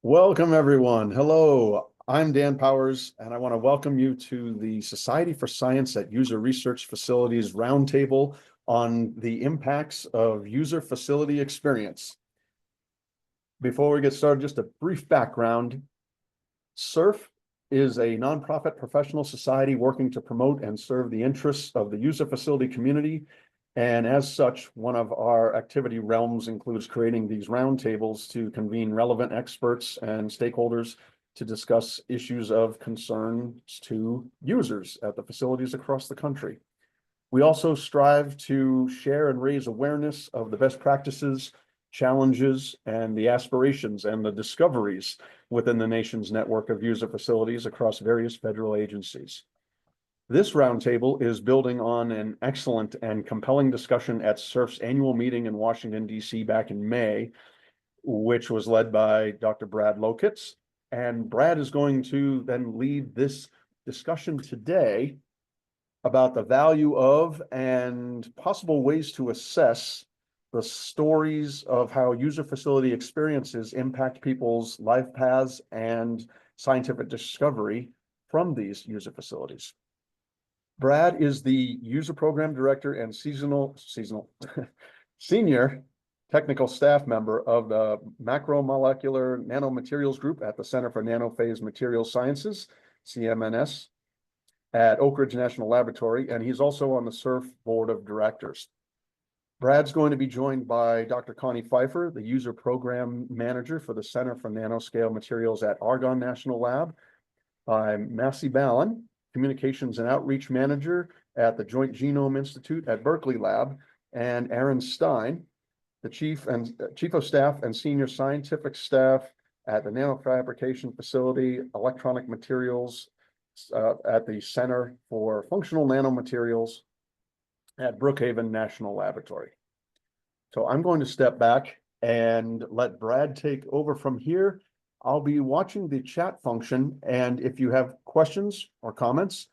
Welcome, everyone. Hello, I'm Dan Powers, and I want to welcome you to the Society for Science at User Research Facilities Roundtable on the impacts of user facility experience. Before we get started, just a brief background. SSURF is a nonprofit professional society working to promote and serve the interests of the user facility community. And as such, one of our activity realms includes creating these roundtables to convene relevant experts and stakeholders to discuss issues of concern to users at the facilities across the country. We also strive to share and raise awareness of the best practices, challenges, and the aspirations and the discoveries within the nation's network of user facilities across various federal agencies. This roundtable is building on an excellent and compelling discussion at SSURF's annual meeting in Washington, D.C. back in May, which was led by Dr. Brad Lokitz. And Brad is going to then lead this discussion today about the value of and possible ways to assess the stories of how user facility experiences impact people's life paths and scientific discovery from these user facilities. Brad is the user program director and senior technical staff member of the Macromolecular Nanomaterials Group at the Center for Nanophase Materials Sciences, CNMS, at Oak Ridge National Laboratory, and he's also on the SSURF Board of Directors. Brad's going to be joined by Dr. Connie Pfeiffer, the user program manager for the Center for Nanoscale Materials at Argonne National Lab, Massie, Ballon, communications and outreach manager at the Joint Genome Institute at Berkeley Lab, and Aaron Stein, the chief of staff and senior scientific staff at the Nanofabrication facility, electronic materials at the Center for Functional Nanomaterials at Brookhaven National Laboratory. So I'm going to step back and let Brad take over from here. I'll be watching the chat function, and if you have questions or comments,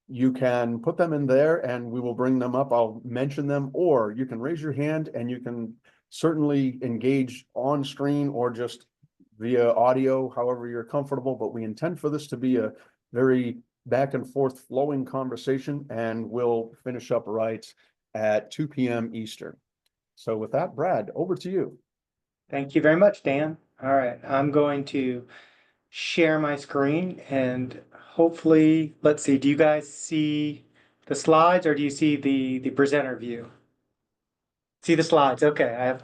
you can put them in there and we will bring them up. I'll mention them, or you can raise your hand and you can certainly engage on screen or just via audio, however you're comfortable. But we intend for this to be a very back and forth flowing conversation, and we'll finish up right at 2 p.m. Eastern. So with that, Brad, over to you. Thank you very much, Dan. All right, I'm going to share my screen and hopefully, let's see, do you guys see the slides or do you see the presenter view? See the slides? Okay,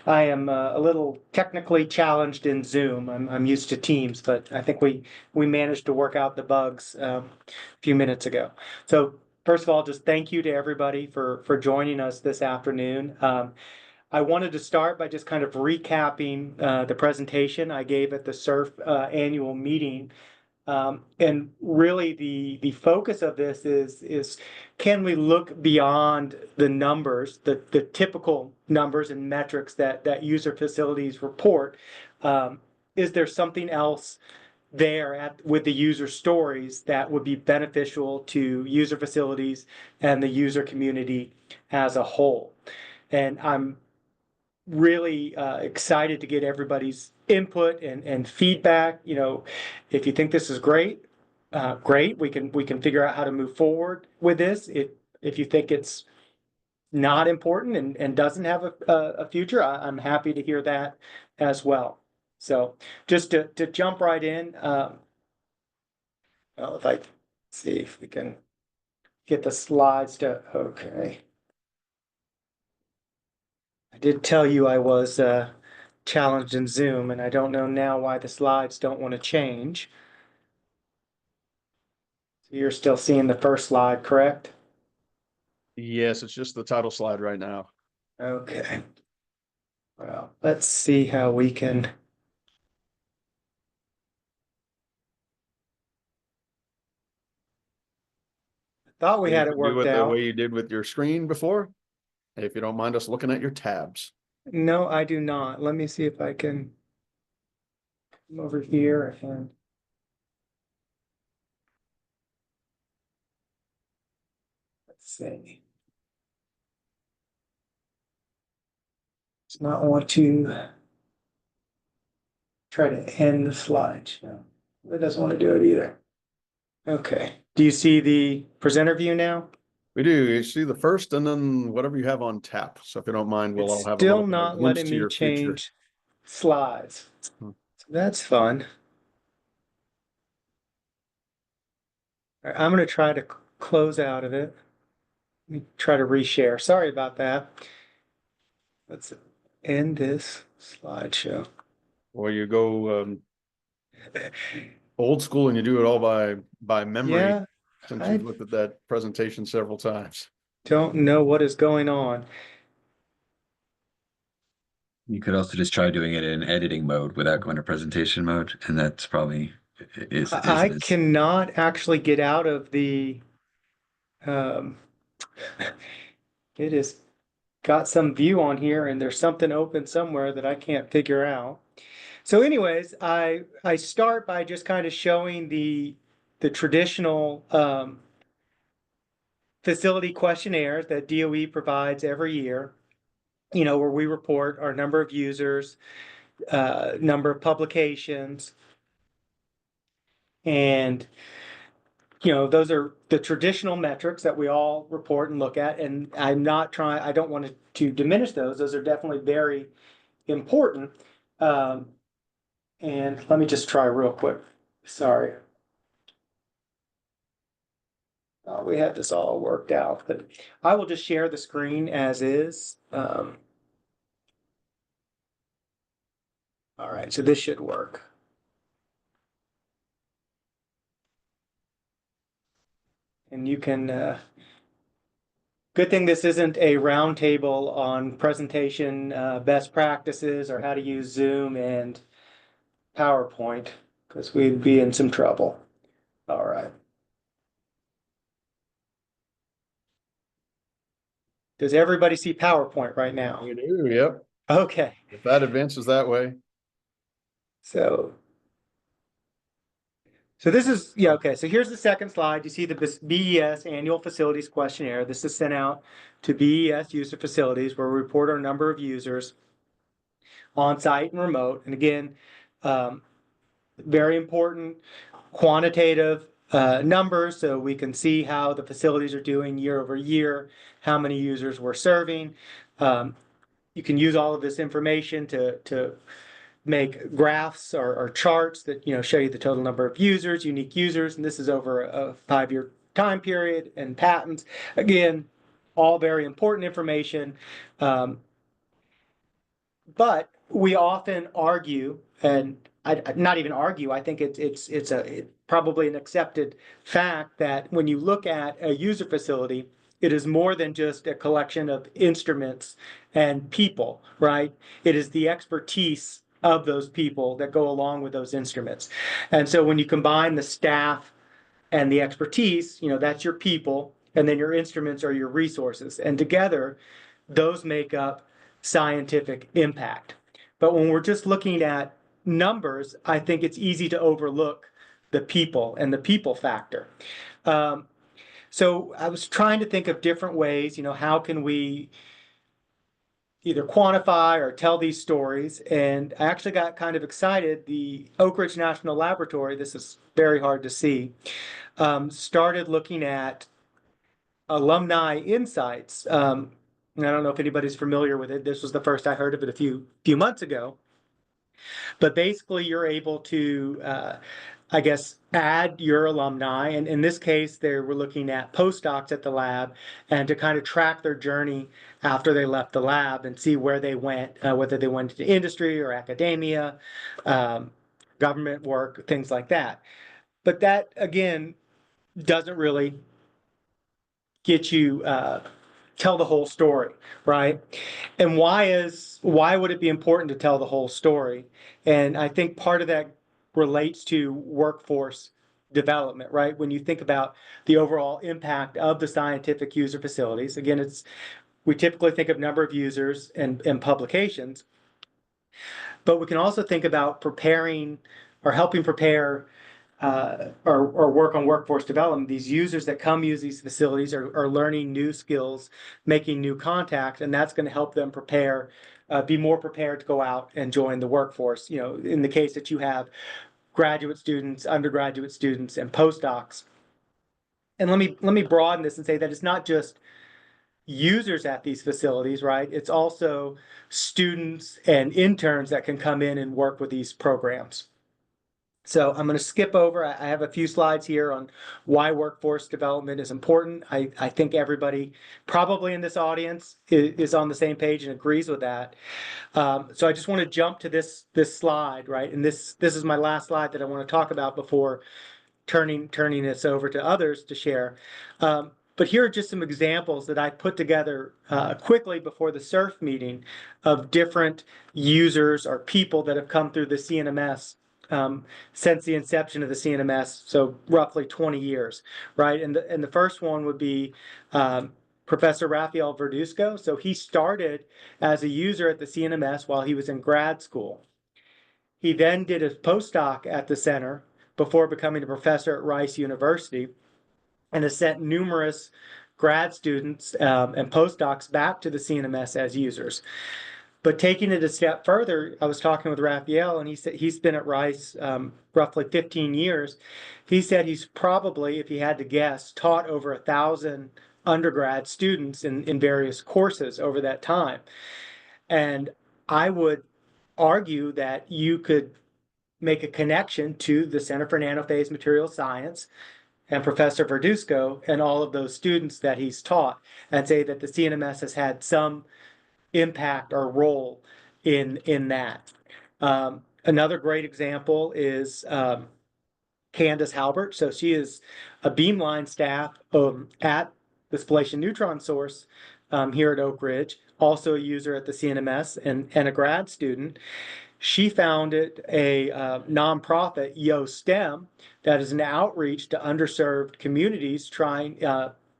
I am a little technically challenged in Zoom. I'm used to Teams, but I think we managed to work out the bugs a few minutes ago. So first of all, just thank you to everybody for joining us this afternoon. I wanted to start by just kind of recapping the presentation I gave at the SSURF annual meeting. And really the focus of this is can we look beyond the numbers, the typical numbers and metrics that user facilities report? Is there something else there with the user stories that would be beneficial to user facilities and the user community as a whole? And I'm really excited to get everybody's input and feedback. You know, if you think this is great, great. We can figure out how to move forward with this. If you think it's not important and doesn't have a future, I'm happy to hear that as well. So just to jump right in, well, if I see if we can get the slides to, okay. I did tell you I was challenged in Zoom, and I don't know now why the slides don't want to change. So you're still seeing the first slide, correct? Yes, it's just the title slide right now. Okay. Well, let's see how we can. Thought we had it worked do it out. the way you did with your screen before, if you don't mind us looking at your tabs. No, I do not. Let me see if I can come over here and let's see. It's not want to try to end the slideshow. It doesn't want to do it either. Okay. Do you see the presenter view now? We do. You see the first and then whatever you have on tap. So if you don't mind, we'll It's all have a still little bit of not glimpse letting to me your future. change slides. Hmm. So that's fun. All right, I'm going to try to close out of it. Let me try to reshare. Sorry about that. Let's end this slideshow. Or you go old school and you do it all by memory, Yeah, since I you've looked at that presentation several times. don't know what is going on. You could also just try doing it in editing mode without going to presentation mode, and that's probably I is cannot actually get out of the um, it has got some view on here and there's something open somewhere that I can't figure out. So anyways, I start by just kind of showing the traditional facility questionnaires that DOE provides every year, you know, where we report our number of users, number of publications, and you know, those are the traditional metrics that we all report and look at. And I don't want to diminish those. Those are definitely very important. And let me just try real quick. Sorry. We had this all worked out, but I will just share the screen as is. All right, so this should work. And you can, good thing this isn't a roundtable on presentation best practices or how to use Zoom and PowerPoint, because we'd be in some trouble. All right. Does everybody see PowerPoint right now? We do, yep. Okay. If that advances that way. So this is, yeah, okay. So here's the second slide. You see the BES Annual Facilities Questionnaire. This is sent out to BES user facilities where we report our number of users on site and remote. And again, very important quantitative numbers so we can see how the facilities are doing year over year, how many users we're serving. You can use all of this information to make graphs or charts that show you the total number of users, unique users, and this is over a 5-year time period, and patents. Again, all very important information. But we often argue, and not even argue, I think it's probably an accepted fact that when you look at a user facility, it is more than just a collection of instruments and people, right? It is the expertise of those people that go along with those instruments. And so when you combine the staff and the expertise, that's your people, and then your instruments are your resources. And together, those make up scientific impact. But when we're just looking at numbers, I think it's easy to overlook the people and the people factor. So I was trying to think of different ways, how can we either quantify or tell these stories? And I actually got kind of excited. The Oak Ridge National Laboratory, this is very hard to see, started looking at alumni insights. And I don't know if anybody's familiar with it. This was the first I heard of it a few months ago. But basically, you're able to, I guess, add your alumni. And in this case, they were looking at postdocs at the lab and to kind of track their journey after they left the lab and see where they went, whether they went to industry or academia, government work, things like that. But that, again, doesn't really get you tell the whole story, right? And why would it be important to tell the whole story? And I think part of that relates to workforce development, right? When you think about the overall impact of the scientific user facilities, again, we typically think of number of users and publications, but we can also think about preparing or helping prepare or work on workforce development. These users that come use these facilities are learning new skills, making new contacts, and that's going to help them prepare be more prepared to go out and join the workforce. You know, in the case that you have graduate students, undergraduate students, and postdocs. And let me broaden this and say that it's not just users at these facilities, right? It's also students and interns that can come in and work with these programs. So I'm going to skip over. I have a few slides here on why workforce development is important. I think everybody probably in this audience is on the same page and agrees with that. So I just want to jump to this slide, right? And this is my last slide that I want to talk about before turning this over to others to share. But here are just some examples that I put together quickly before the SSURF meeting of different users or people that have come through the CNMS since the inception of the CNMS, so roughly 20 years, right? And the first one would be Professor Raphael Verduzco. So he started as a user at the CNMS while he was in grad school. He then did a postdoc at the center before becoming a professor at Rice University, and has sent numerous grad students and postdocs back to the CNMS as users. But taking it a step further, I was talking with Raphael, and he said he's been at Rice roughly 15 years. He said he's probably, if he had to guess, taught over 1,000 undergrad students in various courses over that time. And I would argue that you could make a connection to the Center for Nanophase Materials Science and Professor Verduzco and all of those students that he's taught, and say that the CNMS has had some impact or role in that. Another great example is Candace Halbert. So she is a beamline staff at the spallation neutron source here at Oak Ridge, also a user at the CNMS and a grad student. She founded a nonprofit, YoSTEM, that is an outreach to underserved communities, trying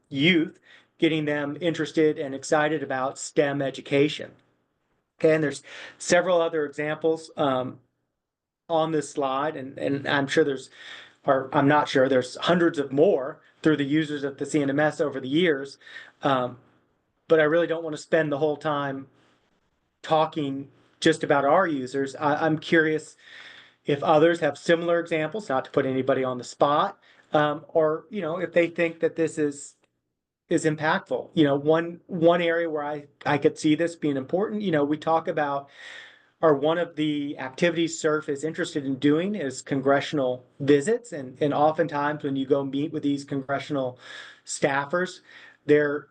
youth, getting them interested and excited about STEM education. Okay, and there's several other examples on this slide, and I'm sure I'm not sure, there's hundreds of more through the users of the CNMS over the years, but I really don't want to spend the whole time talking just about our users. I'm curious if others have similar examples, not to put anybody on the spot, or if they think that this is impactful. One area where I could see this being important, we talk about, or one of the activities SSURF is interested in doing is congressional visits, and oftentimes when you go meet with these congressional staffers, they're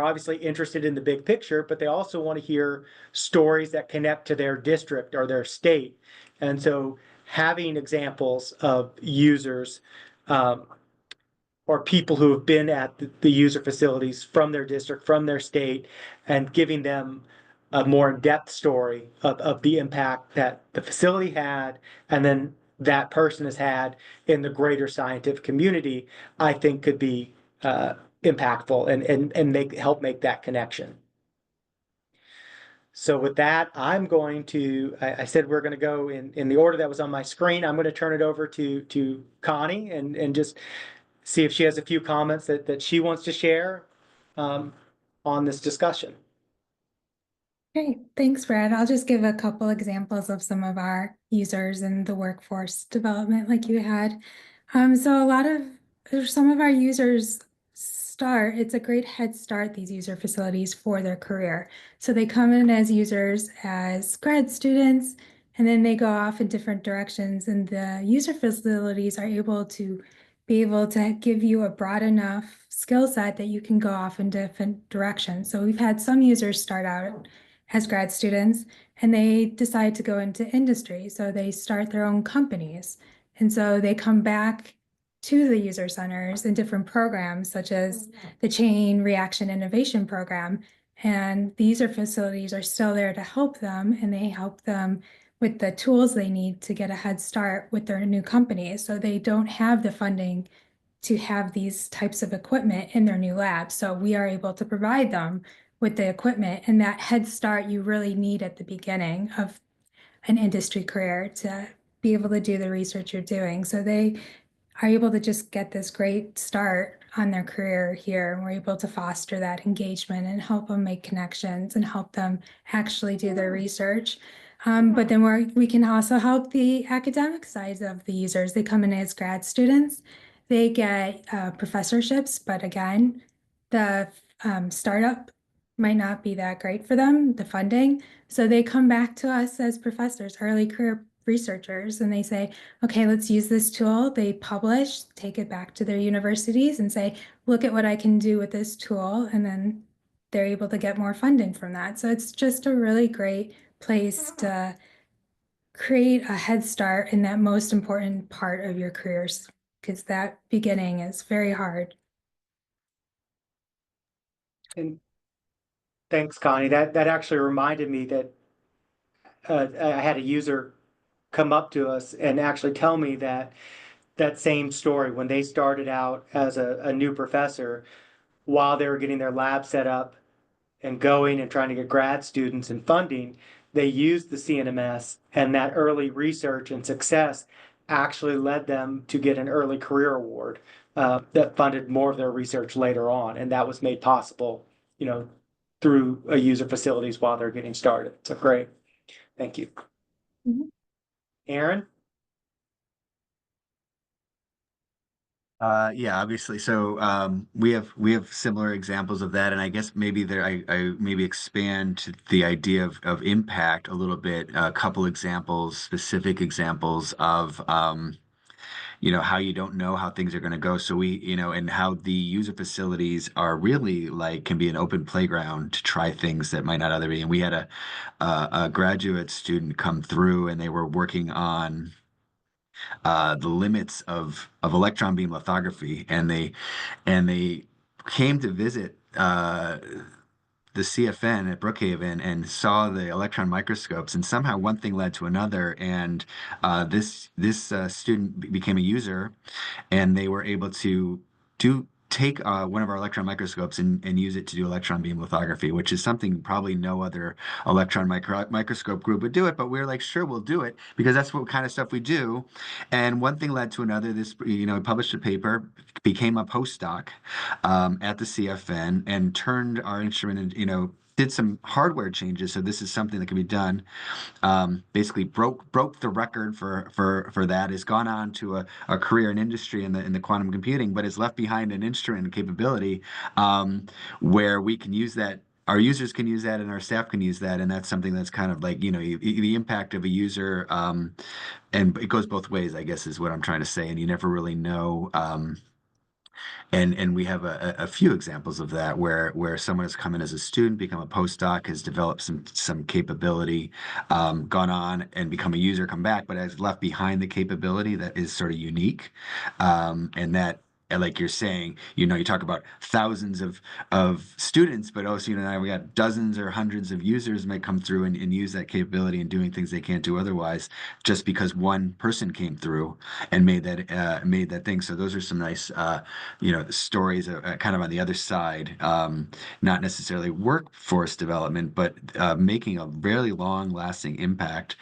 obviously interested in the big picture, but they also want to hear stories that connect to their district or their state. And so having examples of users or people who have been at the user facilities from their district, from their state, and giving them a more in-depth story of the impact that the facility had and then that person has had in the greater scientific community, I think could be impactful and help make that connection. So with that, I'm going to, I said we're going to go in the order that was on my screen. I'm going to turn it over to Connie and just see if she has a few comments that she wants to share on this discussion. Great, thanks, Brad. I'll just give a couple examples of some of our users in the workforce development like you had. So some of our users it's a great head start, these user facilities, for their career. So they come in as users, as grad students, and then they go off in different directions, and the user facilities are able to give you a broad enough skill set that you can go off in different directions. So we've had some users start out as grad students and they decide to go into industry. So they start their own companies. And so they come back to the user centers in different programs, such as the Chain Reaction Innovation Program. And the user facilities are still there to help them, and they help them with the tools they need to get a head start with their new companies. So they don't have the funding to have these types of equipment in their new labs. So we are able to provide them with the equipment and that head start you really need at the beginning of an industry career to be able to do the research you're doing. So they are able to just get this great start on their career here, and we're able to foster that engagement and help them make connections and help them actually do their research. But then we can also help the academic side of the users. They come in as grad students, they get professorships, but again, the startup might not be that great for them, the funding. So they come back to us as professors, early career researchers, and they say, okay, let's use this tool. They publish, take it back to their universities and say, look at what I can do with this tool. And then they're able to get more funding from that. So it's just a really great place to create a head start in that most important part of your careers, because that beginning is very hard. And thanks, Connie. That actually reminded me that I had a user come up to us and actually tell me that same story when they started out as a new professor, while they were getting their lab set up and going and trying to get grad students and funding, they used the CNMS, and that early research and success actually led them to get an early career award that funded more of their research later on. And that was made possible, through a user facilities while they're getting started. So great. Thank you. Mhm. Aaron? Yeah, obviously. So we have similar examples of that, and I guess maybe I maybe expand to the idea of impact a little bit. A couple examples, specific examples of how you don't know how things are going to go. So and how the user facilities are really can be an open playground to try things that might not other be. And we had a graduate student come through, and they were working on the limits of electron beam lithography, and they came to visit the CFN at Brookhaven and saw the electron microscopes, and somehow one thing led to another, and this student became a user, and they were able to take one of our electron microscopes and use it to do electron beam lithography, which is something probably no other electron microscope group would do it, but we were like, sure, we'll do it because that's what kind of stuff we do. And one thing led to another. This, published a paper, became a postdoc at the CFN, and turned our instrument, and did some hardware changes. So this is something that can be done. Basically broke the record for that. Has gone on to a career in industry in the quantum computing, but has left behind an instrument and capability where we can use that. Our users can use that, and our staff can use that, and that's something that's kind of the impact of a user, and it goes both ways, I guess, is what I'm trying to say. And you never really know. And we have a few examples of that where someone has come in as a student, become a postdoc, has developed some capability, gone on and become a user, come back, but has left behind the capability that is sort of unique, and that. And like you're saying, you talk about thousands of students, but also, now we got dozens or hundreds of users might come through and use that capability and doing things they can't do otherwise, just because one person came through and made that thing. So those are some nice, stories are kind of on the other side, not necessarily workforce development, but making a very long-lasting impact.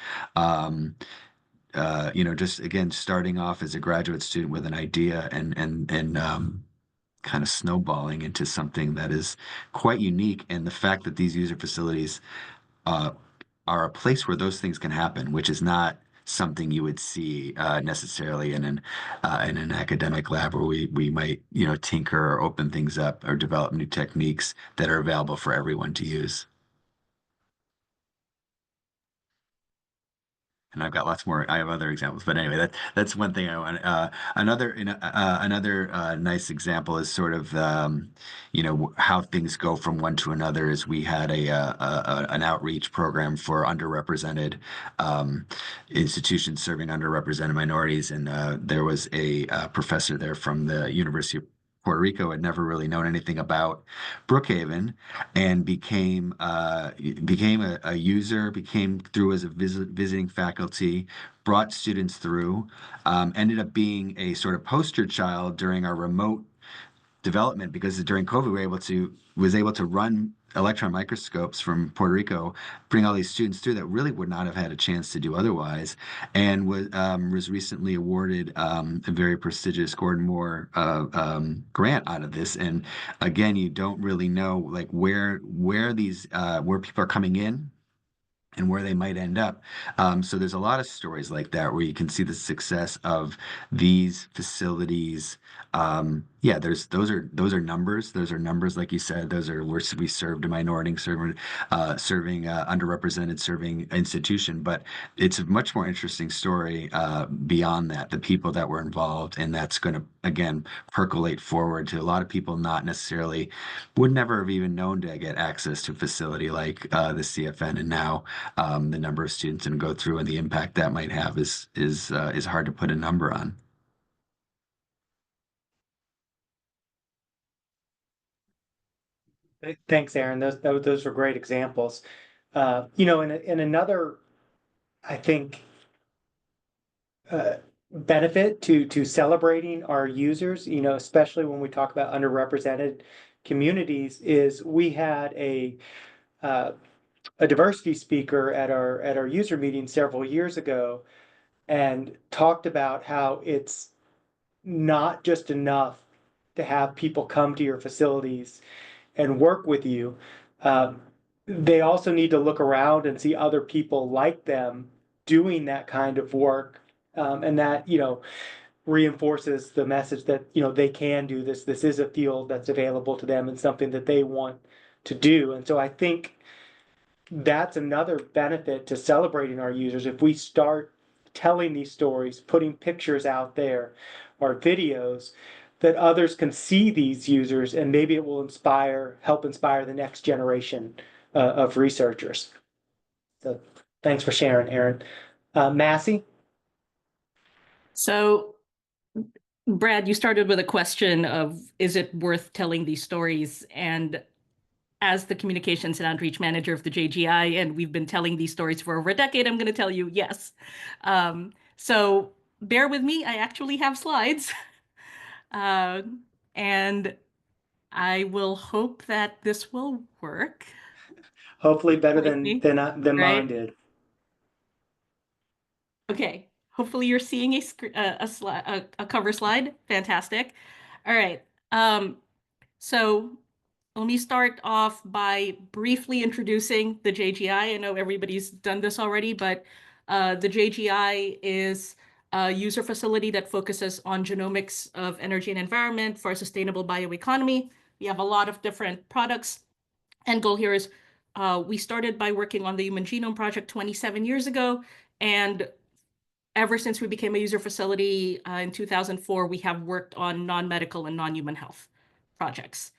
Just again, starting off as a graduate student with an idea and kind of snowballing into something that is quite unique. And the fact that these user facilities uh, are a place where those things can happen, which is not something you would see necessarily in an academic lab where we might tinker or open things up or develop new techniques that are available for everyone to use. And I've got lots more. I have other examples, but anyway, that's one thing I want. Another nice example is sort of how things go from one to another. Is we had an outreach program for underrepresented institutions serving underrepresented minorities, and there was a professor there from the University of Puerto Rico, had never really known anything about Brookhaven, and became a user, became through as a visiting faculty, brought students through, ended up being a sort of poster child during our remote development, because during COVID we was able to run electron microscopes from Puerto Rico, bring all these students through that really would not have had a chance to do otherwise, and was recently awarded a very prestigious Gordon Moore grant out of this. And again, you don't really know like where these where people are coming in and where they might end up. So there's a lot of stories like that where you can see the success of these facilities. Yeah, those are numbers. Those are numbers, like you said. Those are where we served a minority, serving underrepresented, serving institution. But it's a much more interesting story beyond that. The people that were involved, and that's going to again percolate forward to a lot of people not necessarily would never have even known to get access to a facility like the CFN, and now the number of students and go through and the impact that might have is hard to put a number on. Thanks, Aaron. Those were great examples. You know, in another, I think, benefit to celebrating our users, you know, especially when we talk about underrepresented communities, is we had a diversity speaker at our user meeting several years ago, and talked about how it's not just enough to have people come to your facilities and work with you. They also need to look around and see other people like them doing that kind of work. And that, you know, reinforces the message that, you know, they can do this. This is a field that's available to them and something that they want to do. And so I think that's another benefit to celebrating our users. If we start telling these stories, putting pictures out there or videos, that others can see these users, and maybe it will help inspire the next generation of researchers. So thanks for sharing, Aaron. Massie? So, Brad, you started with a question of, is it worth telling these stories? And as the communications and outreach manager of the JGI, and we've been telling these stories for over a decade, I'm going to tell you yes. So bear with me, I actually have slides. And I will hope that this will work. Hopefully better than Right? mine did. Okay, hopefully you're seeing a cover slide. Fantastic. All right. So let me start off by briefly introducing the JGI. I know everybody's done this already, but the JGI is a user facility that focuses on genomics of energy and environment for a sustainable bioeconomy. We have a lot of different products, and goal here is we started by working on the Human Genome Project 27 years ago, and ever since we became a user facility in 2004, we have worked on non-medical and non-human health projects.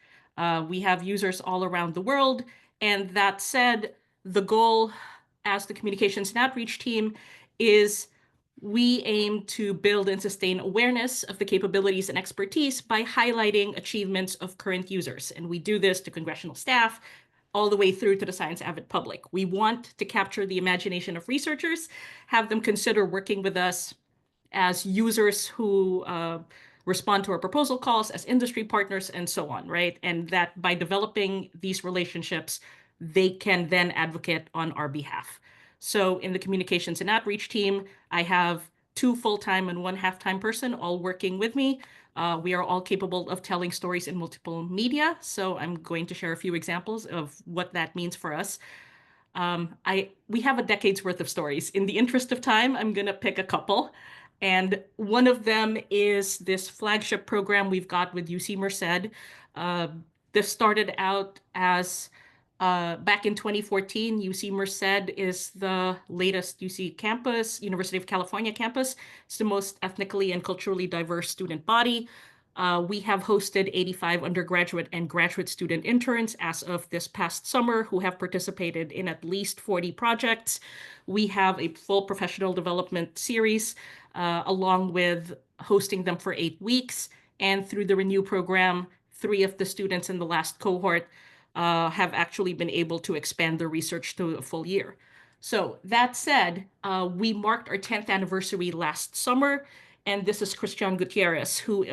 We have users all around the world. And that said, the goal as the communications and outreach team is we aim to build and sustain awareness of the capabilities and expertise by highlighting achievements of current users. And we do this to congressional staff, all the way through to the science avid public. We want to capture the imagination of researchers, have them consider working with us as users who respond to our proposal calls, as industry partners, and so on, right? And that by developing these relationships, they can then advocate on our behalf. So in the communications and outreach team, I have 2 full-time and 1 half-time person all working with me. We are all capable of telling stories in multiple media. So I'm going to share a few examples of what that means for us. We have a decade's worth of stories. In the interest of time, I'm going to pick a couple. And one of them is this flagship program we've got with UC Merced. This started out as back in 2014, UC Merced is the latest UC campus, University of California campus. It's the most ethnically and culturally diverse student body. We have hosted 85 undergraduate and graduate student interns as of this past summer who have participated in at least 40 projects. We have a full professional development series along with hosting them for 8 weeks. And through the Renew program, 3 of the students in the last cohort have actually been able to expand their research to a full year. So that said, we marked our 10th anniversary last summer, and this is Christian Gutierrez, who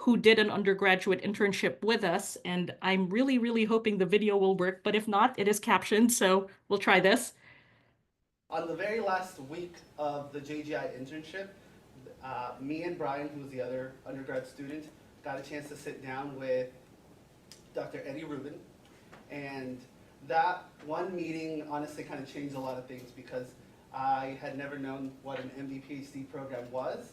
who did an undergraduate internship with us. And I'm really, really hoping the video will work, but if not, it is captioned, so we'll try this. On the very last week of the JGI internship, me and Brian, who was the other undergrad student, got a chance to sit down with Dr. Eddie Rubin. And that one meeting honestly kind of changed a lot of things because I had never known what an MD-PhD program was.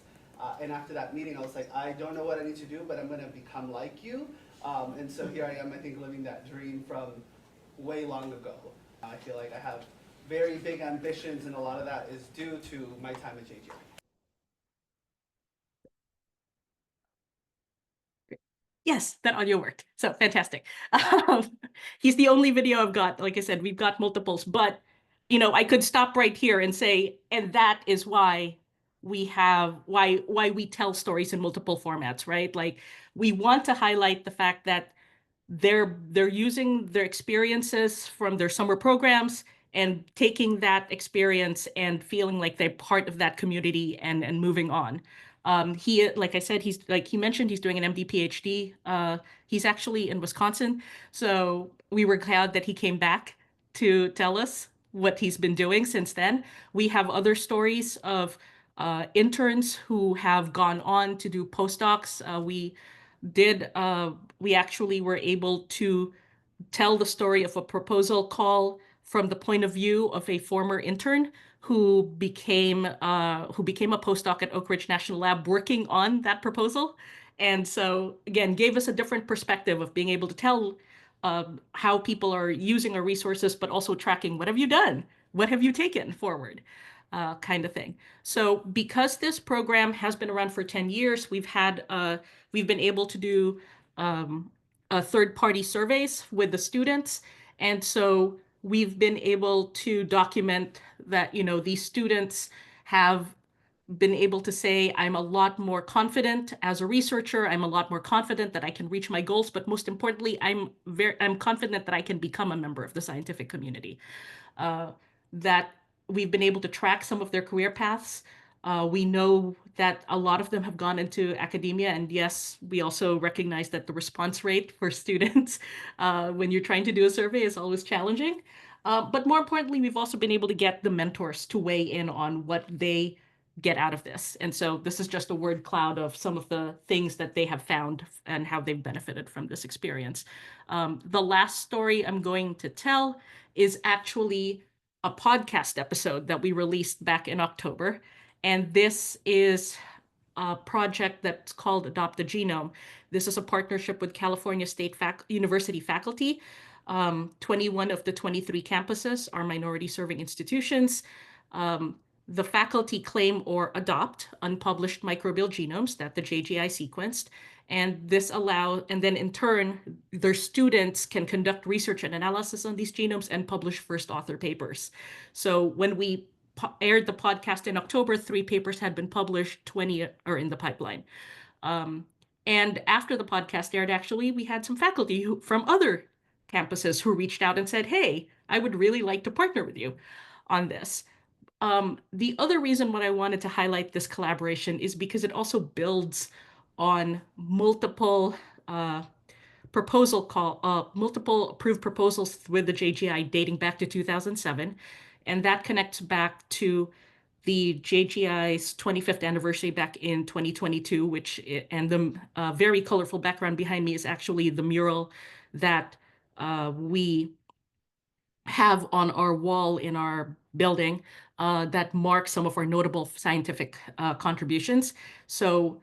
And after that meeting, I was like, I don't know what I need to do, but I'm going to become like you. And so here I am, I think, living that dream from way long ago. I feel like I have very big ambitions, and a lot of that is due to my time at JGI. Yes, that audio worked. So fantastic. He's the only video I've got. Like I said, we've got multiples, but I could stop right here and say, and that is why we have why we tell stories in multiple formats, right? Like we want to highlight the fact that they're using their experiences from their summer programs and taking that experience and feeling like they're part of that community and moving on. Like I said, he mentioned he's doing an MD PhD. He's actually in Wisconsin, so we were glad that he came back to tell us what he's been doing since then. We have other stories of interns who have gone on to do postdocs. We actually were able to tell the story of a proposal call from the point of view of a former intern who became a postdoc at Oak Ridge National Lab working on that proposal. And so again, gave us a different perspective of being able to tell how people are using our resources, but also tracking what have you done? What have you taken forward? Kind of thing. So because this program has been around for 10 years, we've been able to do third-party surveys with the students. And so we've been able to document that, these students have been able to say, I'm a lot more confident as a researcher. I'm a lot more confident that I can reach my goals. But most importantly, I'm confident that I can become a member of the scientific community. That we've been able to track some of their career paths. We know that a lot of them have gone into academia. And yes, we also recognize that the response rate for students when you're trying to do a survey is always challenging. But more importantly, we've also been able to get the mentors to weigh in on what they get out of this. And so this is just a word cloud of some of the things that they have found and how they've benefited from this experience. The last story I'm going to tell is actually a podcast episode that we released back in October. And this is a project that's called Adopt the Genome. This is a partnership with California State University faculty. 21 of the 23 campuses are minority serving institutions. The faculty claim or adopt unpublished microbial genomes that the JGI sequenced. And then in turn, their students can conduct research and analysis on these genomes and publish first author papers. So when we aired the podcast in October, 3 papers had been published, 20 are in the pipeline. And after the podcast aired, actually, we had some faculty from other campuses who reached out and said, hey, I would really like to partner with you on this. The other reason why I wanted to highlight this collaboration is because it also builds on multiple multiple approved proposals with the JGI dating back to 2007. And that connects back to the JGI's 25th anniversary back in 2022, and the very colorful background behind me is actually the mural that we have on our wall in our building that marks some of our notable scientific contributions. So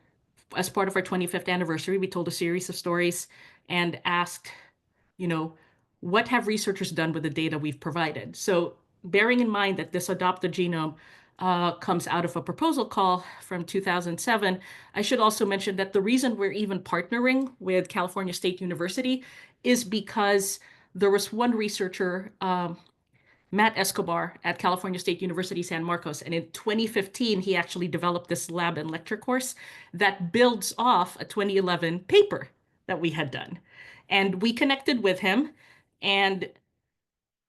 as part of our 25th anniversary, we told a series of stories and asked, what have researchers done with the data we've provided? So bearing in mind that this Adopt the Genome comes out of a proposal call from 2007, I should also mention that the reason we're even partnering with California State University is because there was one researcher, Matt Escobar at California State University, San Marcos. And in 2015, he actually developed this lab and lecture course that builds off a 2011 paper that we had done. And we connected with him, and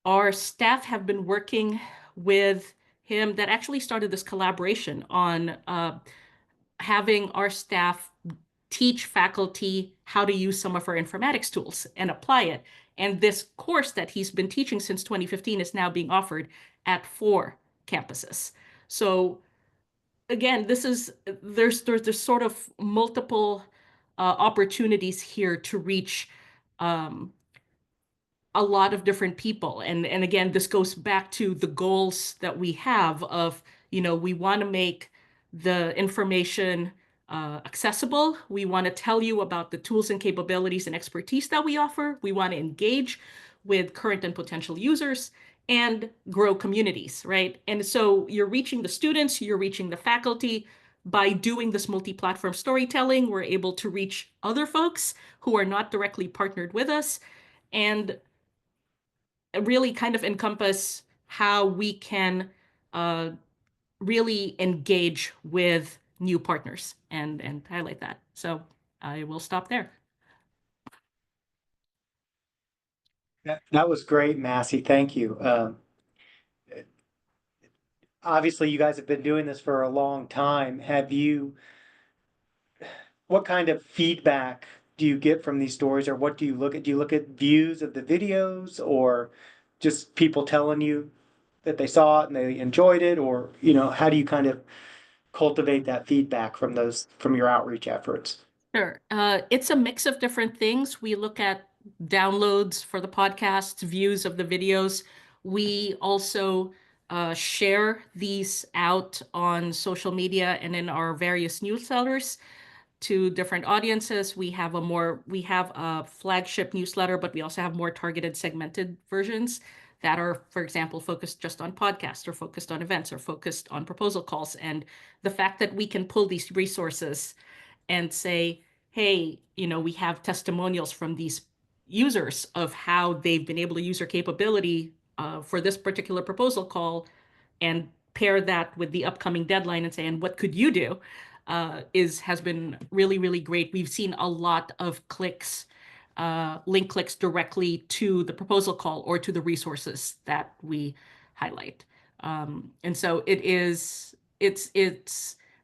our staff have been working with him. That actually started this collaboration on having our staff teach faculty how to use some of our informatics tools and apply it. And this course that he's been teaching since 2015 is now being offered at 4 campuses. So again, there's sort of multiple opportunities here to reach a lot of different people. And again, this goes back to the goals that we have of, we want to make the information accessible. We want to tell you about the tools and capabilities and expertise that we offer. We want to engage with current and potential users and grow communities, right? And so you're reaching the students, you're reaching the faculty. By doing this multi-platform storytelling, we're able to reach other folks who are not directly partnered with us, and really kind of encompass how we can really engage with new partners and highlight that. So I will stop there. That was great, Massie. Thank you. Obviously, you guys have been doing this for a long time. What kind of feedback do you get from these stories, or what do you look at? Do you look at views of the videos, or just people telling you that they saw it and they enjoyed it, or how do you kind of cultivate that feedback from your outreach efforts? Sure. It's a mix of different things. We look at downloads for the podcasts, views of the videos. We also share these out on social media and in our various newsletters to different audiences. We have a flagship newsletter, but we also have more targeted, segmented versions that are, for example, focused just on podcasts, or focused on events, or focused on proposal calls. And the fact that we can pull these resources and say, hey, we have testimonials from these users of how they've been able to use their capability for this particular proposal call, and pair that with the upcoming deadline and say, and what could you do, has been really, really great. We've seen a lot of clicks, link clicks directly to the proposal call or to the resources that we highlight. And so it's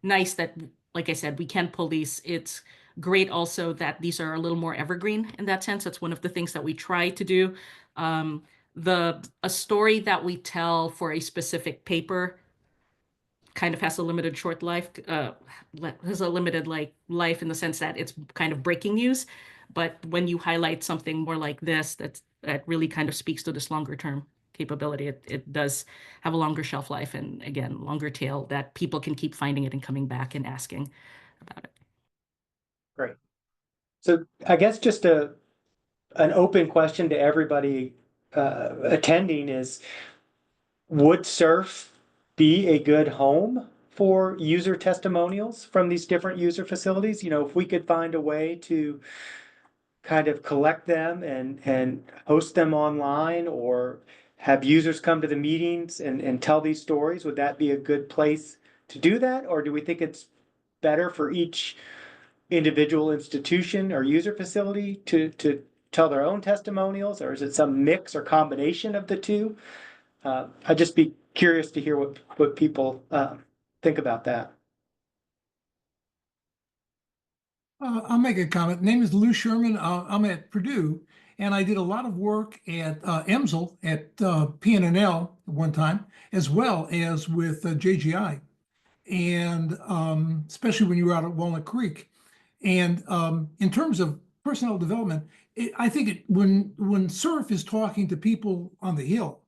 nice that, like I said, we can pull these. It's great also that these are a little more evergreen in that sense. That's one of the things that we try to do. A story that we tell for a specific paper kind of has a limited short life, has a limited life in the sense that it's kind of breaking news. But when you highlight something more like this, that really kind of speaks to this longer term capability, it does have a longer shelf life, and again, longer tail, that people can keep finding it and coming back and asking about it. Great. So I guess just an open question to everybody attending is, would SSURF be a good home for user testimonials from these different user facilities? If we could find a way to kind of collect them and host them online, or have users come to the meetings and tell these stories, would that be a good place to do that? Or do we think it's better for each individual institution or user facility to tell their own testimonials, or is it some mix or combination of the two? I'd just be curious to hear what people think about that. I'll make a comment. Name is Lou Sherman. I'm at Purdue, and I did a lot of work at EMSL at PNNL at one time, as well as with JGI, and especially when you were out at Walnut Creek. And in terms of personnel development, I think when SSURF is talking to people on the Hill,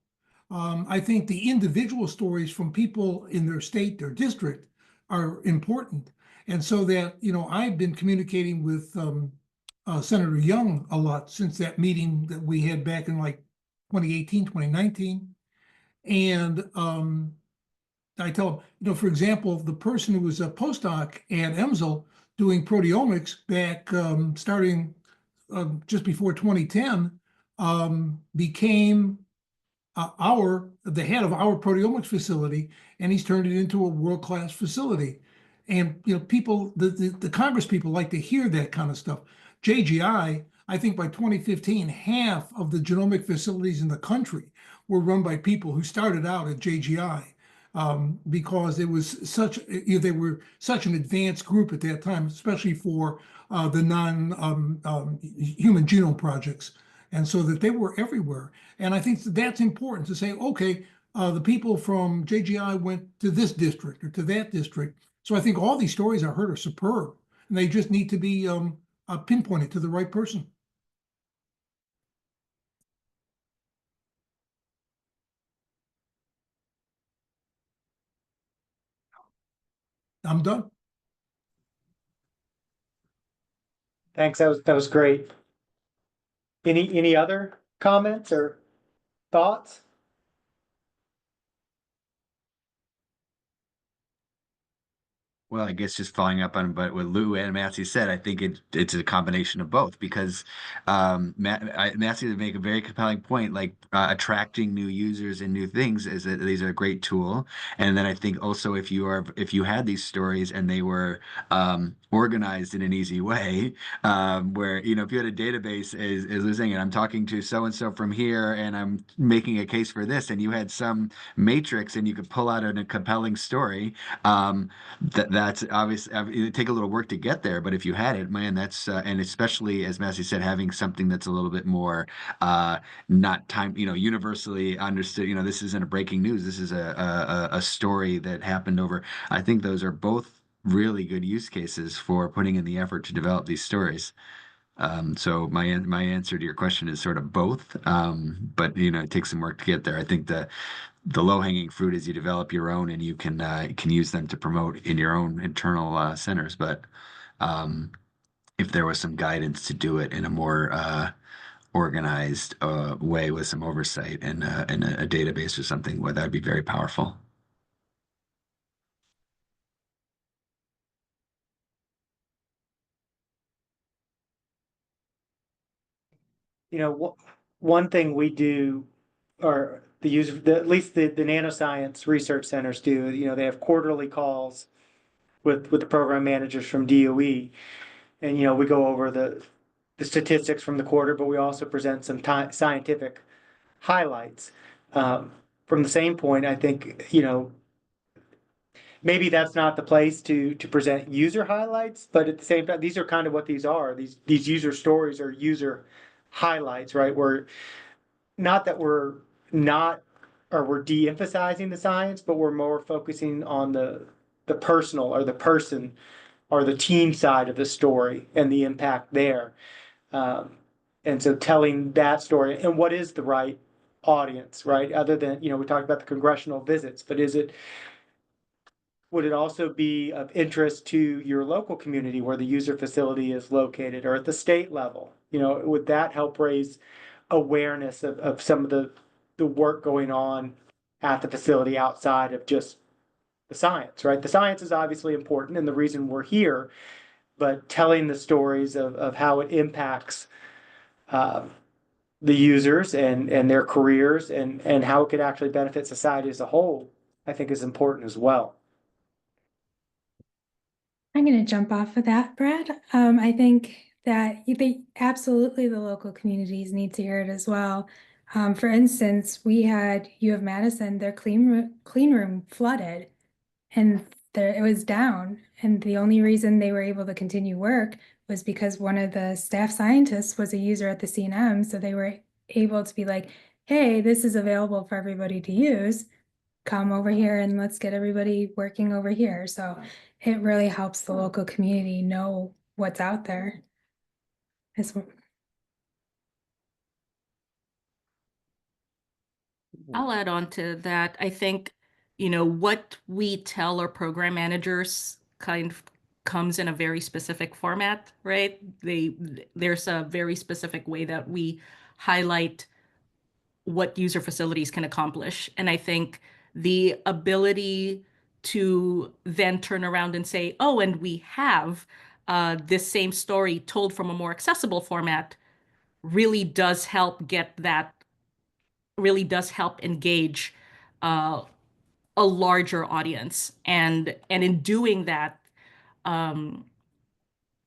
I think the individual stories from people in their state, their district, are important. And so that, I've been communicating with Senator Young a lot since that meeting that we had back in 2018, 2019. And I tell them, for example, the person who was a postdoc at EMSL doing proteomics back starting just before 2010 became the head of our proteomics facility, and he's turned it into a world-class facility. And people, the Congress people like to hear that kind of stuff. JGI, I think by 2015, half of the genomic facilities in the country were run by people who started out at JGI. because it was such, they were such an advanced group at that time, especially for the non-human genome projects. And so that they were everywhere. And I think that's important to say, okay, the people from JGI went to this district or to that district. So I think all these stories I heard are superb, and they just need to be pinpointed to the right person. I'm done. Thanks. That was great. Any other comments or thoughts? Well, I guess just following up on what Lou and Massie said, I think it's a combination of both because Massie would make a very compelling point, like attracting new users and new things is that these are a great tool. And then I think also if you had these stories and they were organized in an easy way, where if you had a database as Lou saying, and I'm talking to so and so from here, and I'm making a case for this, and you had some matrix and you could pull out a compelling story. That's obviously it'd take a little work to get there, but if you had it, man, that's and especially as Massie said, having something that's a little bit more not time, universally understood. This isn't a breaking news. This is a story that happened over. I think those are both really good use cases for putting in the effort to develop these stories. So my answer to your question is sort of both, but it takes some work to get there. I think the low-hanging fruit is you develop your own and you can use them to promote in your own internal centers. But if there was some guidance to do it in a more organized way with some oversight and a database or something, well, that'd be very powerful. One thing we do, or at least the nanoscience research centers do, they have quarterly calls with the program managers from DOE, and we go over the statistics from the quarter, but we also present some scientific highlights. From the same point, I think maybe that's not the place to present user highlights, but at the same time, these are kind of what these are. These user stories are user highlights, right? Not that we're not, or we're de-emphasizing the science, but we're more focusing on the personal or the person or the team side of the story and the impact there. And so telling that story and what is the right audience, right? Other than, we talked about the congressional visits, but would it also be of interest to your local community where the user facility is located, or at the state level? Would that help raise awareness of some of the work going on at the facility outside of just the science, right? The science is obviously important and the reason we're here, but telling the stories of how it impacts the users and their careers and how it could actually benefit society as a whole, I think is important as well. I'm going to jump off of that, Brad. I think that absolutely the local communities need to hear it as well. For instance, we had U of Madison, their clean room flooded, and it was down. And the only reason they were able to continue work was because one of the staff scientists was a user at the CNM, so they were able to be like, hey, this is available for everybody to use. Come over here and let's get everybody working over here. So it really helps the local community know what's out there. I'll add on to that. I think, what we tell our program managers kind of comes in a very specific format, right? There's a very specific way that we highlight what user facilities can accomplish. And I think the ability to then turn around and say, oh, and we have this same story told from a more accessible format really does help engage a larger audience. And in doing that,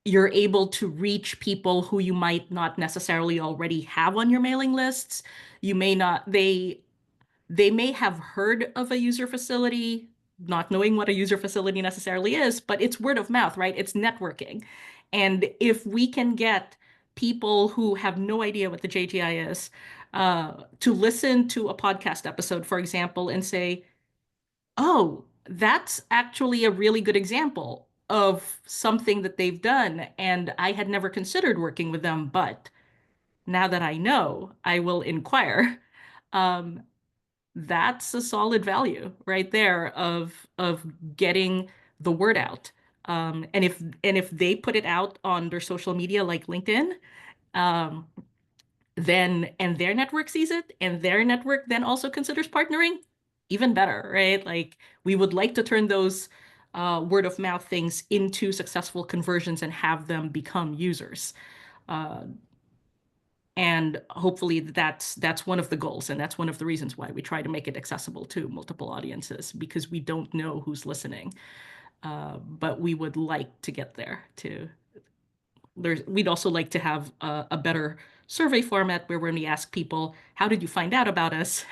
you're able to reach people who you might not necessarily already have on your mailing lists. You may not, they may have heard of a user facility, not knowing what a user facility necessarily is, but it's word of mouth, right? It's networking. And if we can get people who have no idea what the JGI is to listen to a podcast episode, for example, and say, oh, that's actually a really good example of something that they've done. And I had never considered working with them, but now that I know, I will inquire. That's a solid value right there of getting the word out. And if they put it out on their social media like LinkedIn, um, then and their network sees it, and their network then also considers partnering, even better, right? Like we would like to turn those word of mouth things into successful conversions and have them become users. Uh, and hopefully that's one of the goals, and that's one of the reasons why we try to make it accessible to multiple audiences, because we don't know who's listening. But we would like to get there to we'd also like to have a better survey format where when we ask people, how did you find out about us?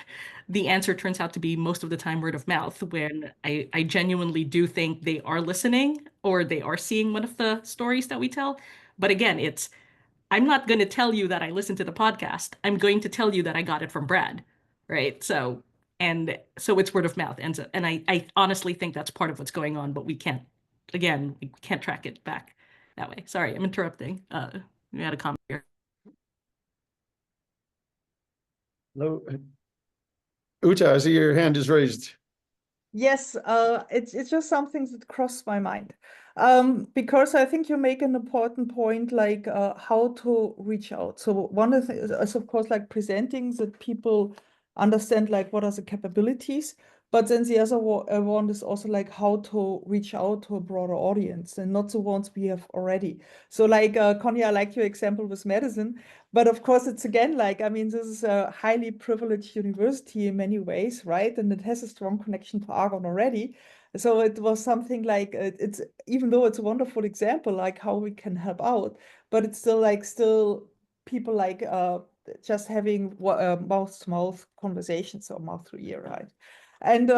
The answer turns out to be most of the time word of mouth, when I genuinely do think they are listening or they are seeing one of the stories that we tell. But again, I'm not going to tell you that I listened to the podcast. I'm going to tell you that I got it from Brad, right? So it's word of mouth. And I honestly think that's part of what's going on, but we can't track it back that way. Sorry, I'm interrupting. We had a comment here. Hello. Uta, I see your hand is raised. Yes, it's just something that crossed my mind. Because I think you make an important point, like how to reach out. So one of the things is, of course, like presenting that people understand like what are the capabilities, but then the other one is also like how to reach out to a broader audience and not the ones we have already. So like Connie, I like your example with medicine, but of course it's again like, I mean, this is a highly privileged university in many ways, right? And it has a strong connection to Argonne already. So it was something like it's, even though it's a wonderful example, like how we can help out, but it's still people like just having mouth-to-mouth conversations or mouth to ear, right? And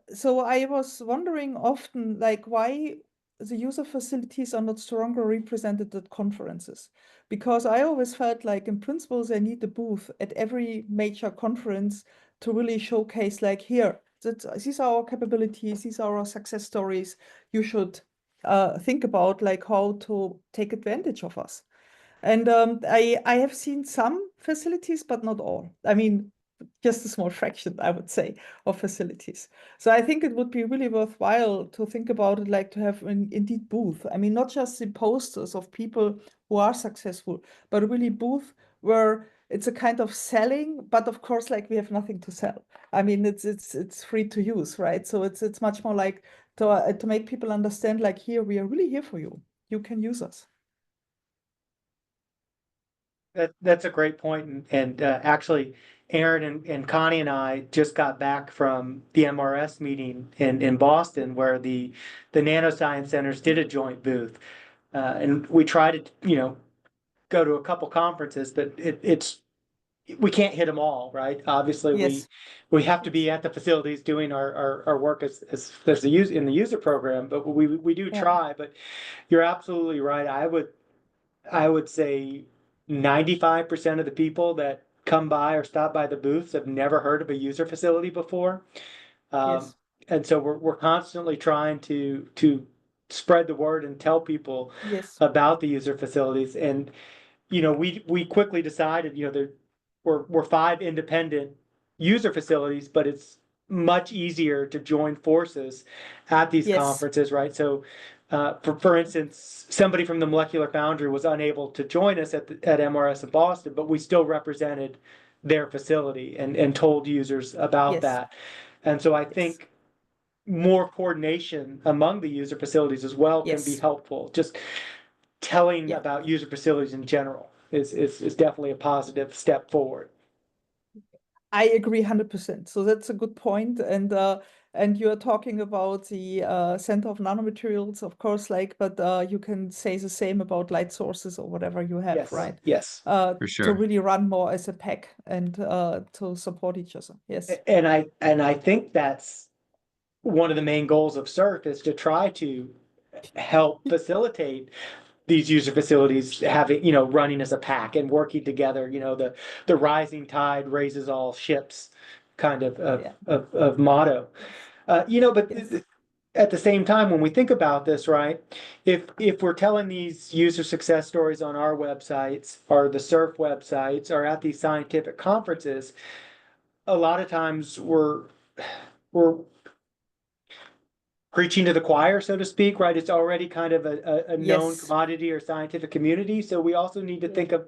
so I was wondering often, like, why the user facilities are not stronger represented at conferences, because I always felt like in principle they need a booth at every major conference to really showcase, like, here, these are our capabilities, these are our success stories. You should think about like how to take advantage of us. And I have seen some facilities, but not all. I mean, just a small fraction, I would say, of facilities. So I think it would be really worthwhile to think about it, like to have an indeed booth. I mean, not just the posters of people who are successful, but really booth where it's a kind of selling, but of course, like we have nothing to sell. I mean, it's free to use, right? So it's much more like to make people understand, like, here, we are really here for you. You can use us. That's a great point. And actually, Aaron and Connie and I just got back from the MRS meeting in Boston, where the nanoscience centers did a joint booth. And we tried to, go to a couple conferences, but we can't hit them all, right? Obviously, Yes. we have to be at the facilities doing our work as the user in the user program, but we do try. But you're absolutely right. I would say 95% of the people that come by or stop by the booths have never heard of a user facility before. Yes. And so we're constantly trying to spread the word and tell people Yes. about the user facilities. And we quickly decided, we're 5 independent user facilities, but it's much easier to join forces at these Yes. conferences, right? So, for instance, somebody from the Molecular Foundry was unable to join us at MRS in Boston, but we still represented their facility and told users about Yes. that. And so I think more coordination among the user facilities as well can be Yes. helpful. Just telling Yeah. about user facilities in general is definitely a positive step forward. I agree 100%. So that's a good point. And and you're talking about the Center of Nanomaterials, of course, but you can say the same about light sources or whatever you have, Yes. right? Yes. For To sure. really run more as a pack and to support each other. Yes. And I think that's one of the main goals of SSURF is to try to help facilitate these user facilities having, running as a pack and working together. The rising tide raises all ships kind of motto. But Yes. at the same time, when we think about this, right, if we're telling these user success stories on our websites or the SSURF websites or at these scientific conferences, a lot of times we're preaching to the choir, so to speak, right? It's already kind of a known Yes. commodity or scientific community. So we also need to Yeah. think of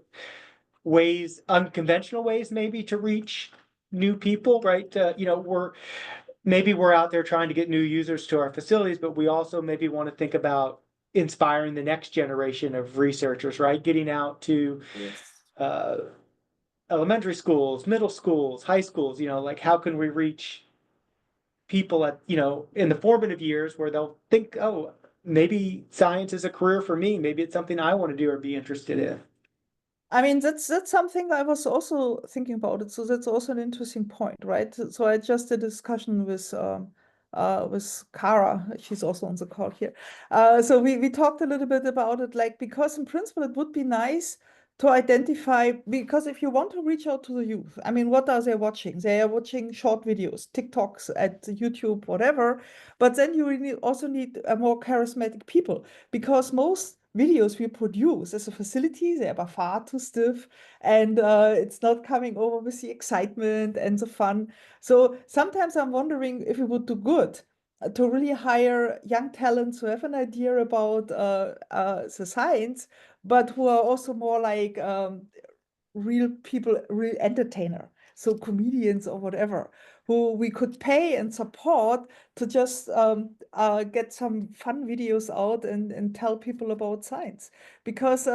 ways, unconventional ways maybe to reach new people, right? We're out there trying to get new users to our facilities, but we also maybe want to think about inspiring the next generation of researchers, right? Getting out to Yes. elementary schools, middle schools, high schools, how can we reach people at, in the formative years where they'll think, oh, maybe science is a career for me. Maybe it's something I want to do or be interested in. I mean, that's something I was also thinking about it. So that's also an interesting point, right? So I just did a discussion with Kara. She's also on the call here. So we talked a little bit about it, because in principle it would be nice to identify, because if you want to reach out to the youth, I mean, what are they watching? They are watching short videos, TikToks, at YouTube, whatever. But then you also need more charismatic people, because most videos we produce as a facility, they are far too stiff, and it's not coming over with the excitement and the fun. So sometimes I'm wondering if we would do good to really hire young talents who have an idea about the science, but who are also more like real people, real entertainer. So comedians or whatever, who we could pay and support to just get some fun videos out and tell people about science. Because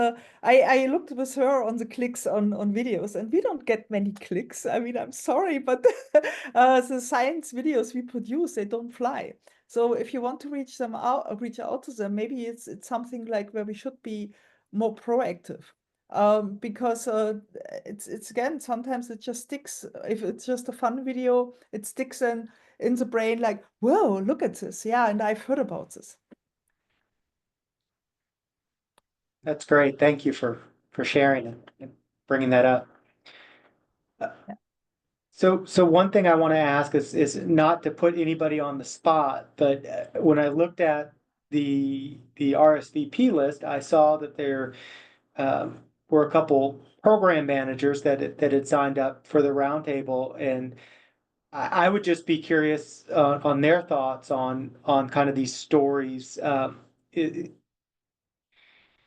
I looked with her on the clicks on videos, and we don't get many clicks. I mean, I'm sorry, but the science videos we produce, they don't fly. So if you want to reach out to them, maybe it's something like where we should be more proactive. Because it's again, sometimes it just sticks. If it's just a fun video, it sticks in the brain like, whoa, look at this. Yeah, and I've heard about this. That's great. Thank you for sharing and bringing that up. So one thing I want to ask is not to put anybody on the spot, but when I looked at the RSVP list, I saw that there were a couple program managers that had signed up for the roundtable, and I would just be curious on their thoughts on kind of these stories.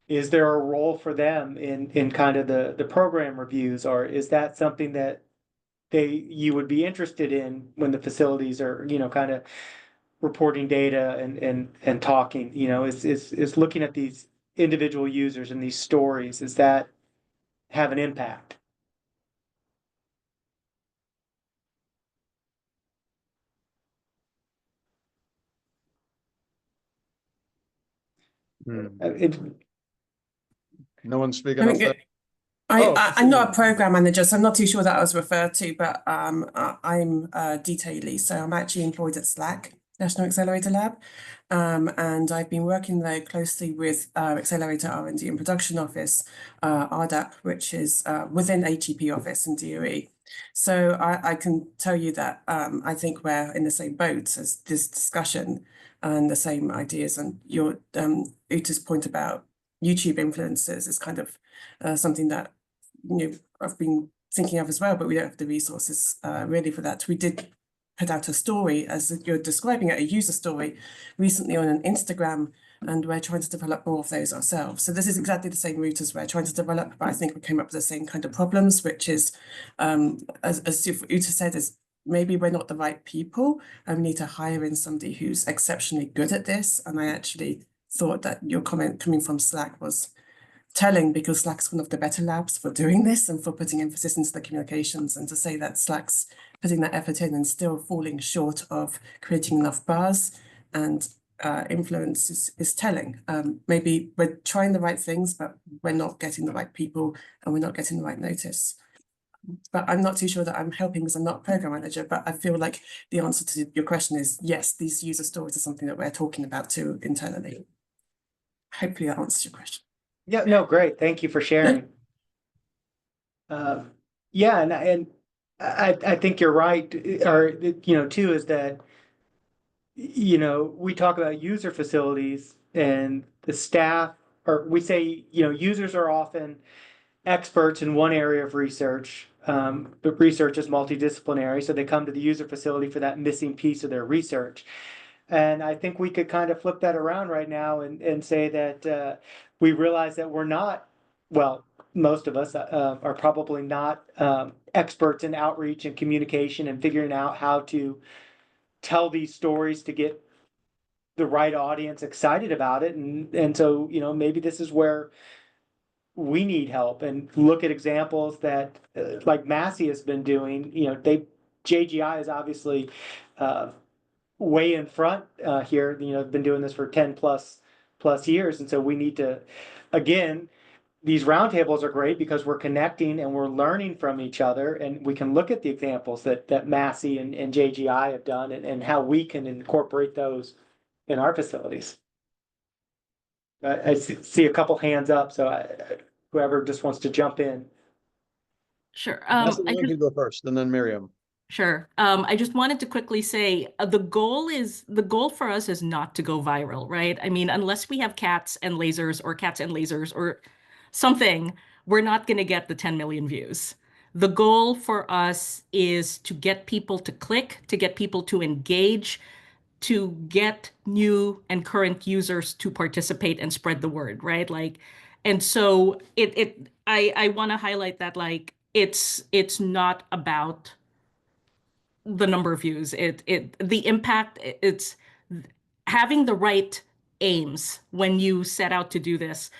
Is there a role for them in kind of the program reviews, or is that something that you would be interested in when the facilities are, kind of reporting data and talking, is looking at these individual users and these stories, does that have an impact? No one's speaking up there. I'm not a program manager, so I'm not too sure that I was referred to, but I'm detail lead, so I'm actually employed at SLAC, National Accelerator Lab, and I've been working there closely with Accelerator R&D and Production Office, RDAP, which is within HEP office and DOE. So I can tell you that I think we're in the same boat as this discussion and the same ideas, and your Uta's point about YouTube influencers is kind of something that I've been thinking of as well, but we don't have the resources really for that. We did put out a story, as you're describing it, a user story recently on an Instagram, and we're trying to develop more of those ourselves. So this is exactly the same route as we're trying to develop, but I think we came up with the same kind of problems, which is, as Uta said, is maybe we're not the right people, and we need to hire in somebody who's exceptionally good at this. And I actually thought that your comment coming from SLAC was telling, because SLAC's one of the better labs for doing this and for putting emphasis into the communications, and to say that SLAC's putting that effort in and still falling short of creating enough buzz and influence is telling. Maybe we're trying the right things, but we're not getting the right people and we're not getting the right notice. But I'm not too sure that I'm helping because I'm not a program manager, but I feel like the answer to your question is yes, these user stories are something that we're talking about too internally. Hopefully that answers your question. Yeah, no, great. Thank you for sharing. Yeah, and I think you're right. Or, too, is that, we talk about user facilities and the staff, or we say, users are often experts in one area of research, but research is multidisciplinary, so they come to the user facility for that missing piece of their research. And I think we could kind of flip that around right now and say that we realize that we're not, well, most of us are probably not experts in outreach and communication and figuring out how to tell these stories to get the right audience excited about it. And so, maybe this is where we need help and look at examples that like Massie has been doing. JGI is obviously way in front here, been doing this for 10 plus years. And so we need to, again, these roundtables are great because we're connecting and we're learning from each other, and we can look at the examples that Massie and JGI have done and how we can incorporate those in our facilities. I see a couple hands up, so whoever just wants to jump in. Sure. Massie, why don't you go first, and then Miriam. Sure. I just wanted to quickly say the goal for us is not to go viral, right? I mean, unless we have cats and lasers or something, we're not going to get the 10 million views. The goal for us is to get people to click, to get people to engage, to get new and current users to participate and spread the word, right? And so I want to highlight that it's not about the number of views. The impact, it's having the right aims when you set out to do this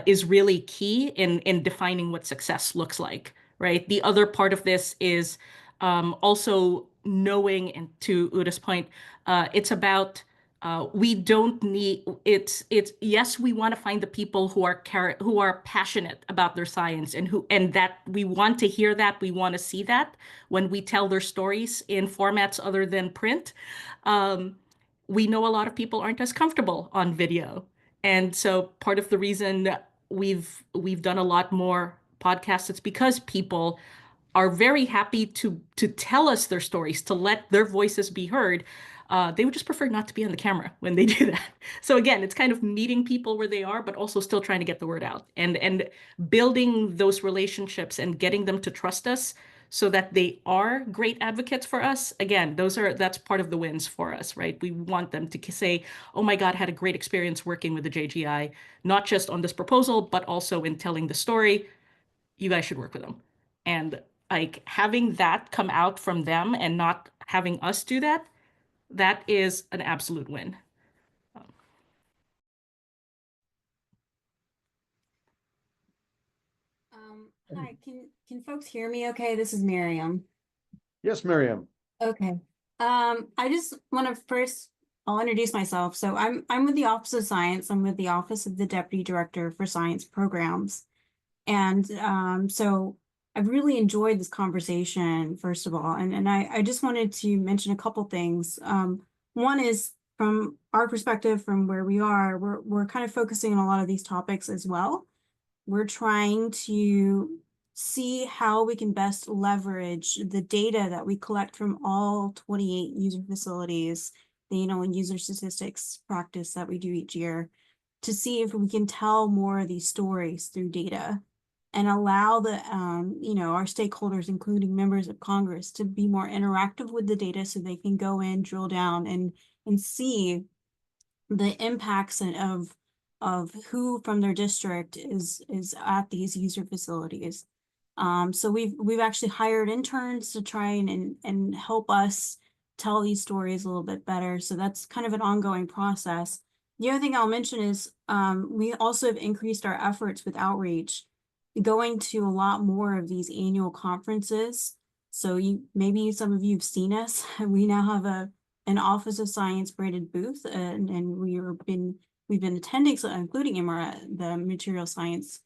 is really key in defining what success looks like, right? The other part of this is also knowing, and to Uda's point, it's about we don't need yes, we want to find the people who are passionate about their science and that we want to hear that, we want to see that when we tell their stories in formats other than print. We know a lot of people aren't as comfortable on video. And so part of the reason we've done a lot more podcasts, it's because people are very happy to tell us their stories, to let their voices be heard. They would just prefer not to be on the camera when they do that. So again, it's kind of meeting people where they are, but also still trying to get the word out and building those relationships and getting them to trust us so that they are great advocates for us. Again, that's part of the wins for us, right? We want them to say, oh my God, had a great experience working with the JGI, not just on this proposal, but also in telling the story. You guys should work with them. And having that come out from them and not having us do that, that is an absolute win. Hi, can folks hear me okay? This is Miriam. Yes, Miriam. Okay. I just want to first, I'll introduce myself. So I'm with the Office of Science. I'm with the Office of the Deputy Director for Science Programs. And so I've really enjoyed this conversation, first of all. And I just wanted to mention a couple things. One is from our perspective, from where we are, we're kind of focusing on a lot of these topics as well. We're trying to see how we can best leverage the data that we collect from all 28 user facilities, and user statistics practice that we do each year, to see if we can tell more of these stories through data and allow the, our stakeholders, including members of Congress, to be more interactive with the data so they can go in, drill down, and see the impacts of who from their district is at these user facilities. So we've actually hired interns to try and help us tell these stories a little bit better. So that's kind of an ongoing process. The other thing I'll mention is we also have increased our efforts with outreach, going to a lot more of these annual conferences. So maybe some of you have seen us. We now have an Office of Science branded booth, and we've been attending, so including MR, the material science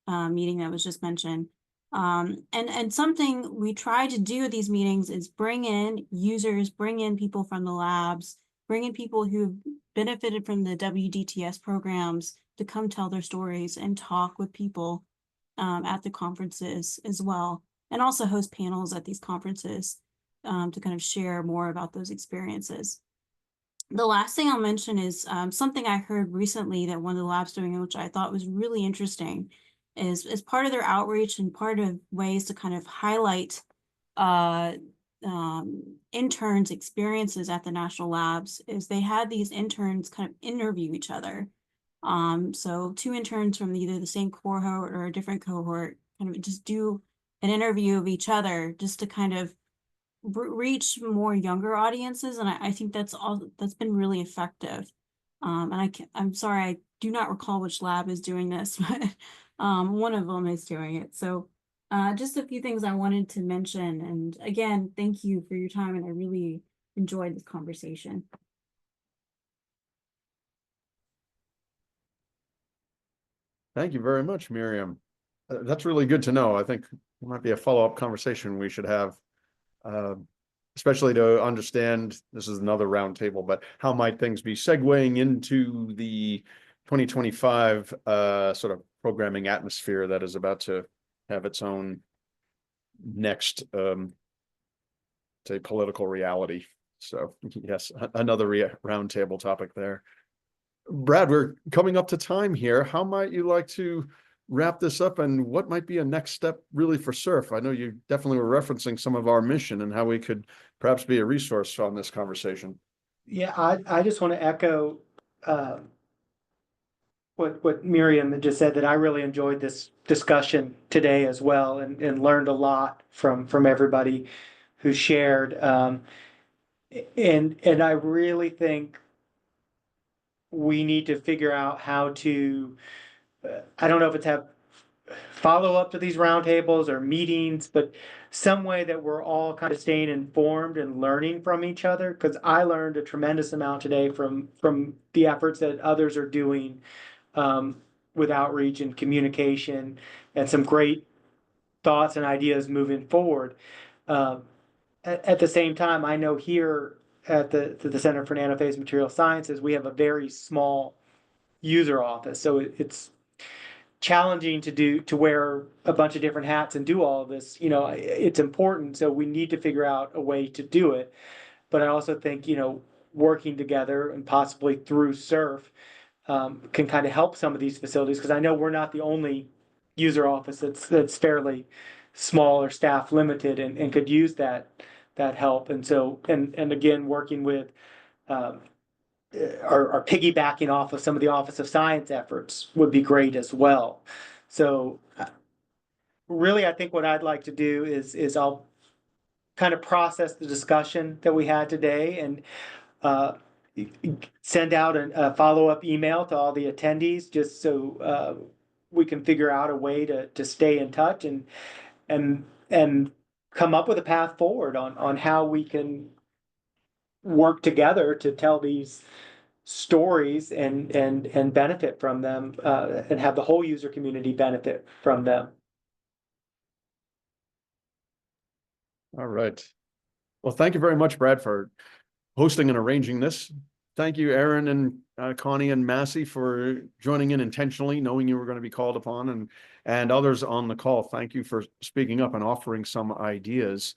meeting that was just mentioned. And something we try to do at these meetings is bring in users, bring in people from the labs, bring in people who've benefited from the WDTS programs to come tell their stories and talk with people at the conferences as well, and also host panels at these conferences to kind of share more about those experiences. The last thing I'll mention is something I heard recently that one of the labs doing, which I thought was really interesting, is as part of their outreach and part of ways to kind of highlight interns' experiences at the national labs, is they had these interns kind of interview each other. So 2 interns from either the same cohort or a different cohort kind of just do an interview of each other just to kind of reach more younger audiences, and I think that's been really effective. And I'm sorry, I do not recall which lab is doing this, but one of them is doing it. So just a few things I wanted to mention. And again, thank you for your time, and I really enjoyed this conversation. Thank you very much, Miriam. That's really good to know. I think it might be a follow-up conversation we should have, especially to understand, this is another roundtable, but how might things be segueing into the 2025 sort of programming atmosphere that is about to have its own next, say, political reality. So yes, another roundtable topic there. Brad, we're coming up to time here. How might you like to wrap this up, and what might be a next step really for SSURF? I know you definitely were referencing some of our mission and how we could perhaps be a resource on this conversation. Yeah, I just want to echo what Miriam had just said, that I really enjoyed this discussion today as well, and learned a lot from everybody who shared. And I really think we need to figure out how to, I don't know if it's have follow up to these roundtables or meetings, but some way that we're all kind of staying informed and learning from each other. Because I learned a tremendous amount today from the efforts that others are doing with outreach and communication, and some great thoughts and ideas moving forward. At the same time, I know here at the Center for Nanophase Materials Sciences, we have a very small user office, so it's challenging to wear a bunch of different hats and do all of this. It's important, so we need to figure out a way to do it. But I also think, working together and possibly through SSURF can kind of help some of these facilities, because I know we're not the only user office that's fairly small or staff limited and could use that help. And so, and again, working with are piggybacking off of some of the Office of Science efforts would be great as well. So really, I think what I'd like to do is I'll kind of process the discussion that we had today, and send out a follow-up email to all the attendees, just so we can figure out a way to stay in touch and come up with a path forward on how we can work together to tell these stories and benefit from them, and have the whole user community benefit from them. All right. Well, thank you very much, Brad, for hosting and arranging this. Thank you, Aaron and Connie and Massie, for joining in intentionally, knowing you were going to be called upon, and others on the call. Thank you for speaking up and offering some ideas.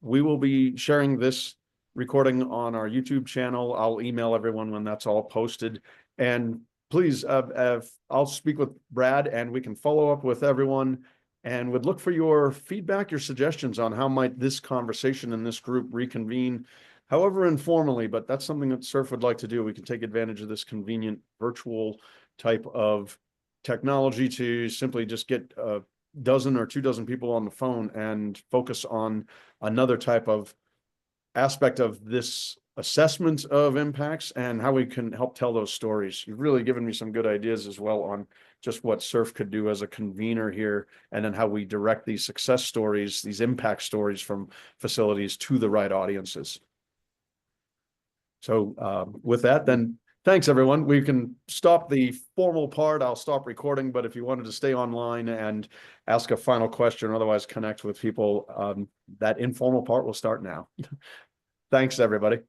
We will be sharing this recording on our YouTube channel. I'll email everyone when that's all posted. And please, I'll speak with Brad, and we can follow up with everyone, and would look for your feedback, your suggestions on how might this conversation in this group reconvene, however informally, but that's something that SSURF would like to do. We can take advantage of this convenient virtual type of technology to simply just get a dozen or 2 dozen people on the phone and focus on another type of aspect of this assessment of impacts and how we can help tell those stories. You've really given me some good ideas as well on just what SURF could do as a convener here, and then how we direct these success stories, these impact stories from facilities to the right audiences. So with that, then, thanks everyone. We can stop the formal part. I'll stop recording, but if you wanted to stay online and ask a final question, or otherwise connect with people, that informal part will start now. Thanks, everybody.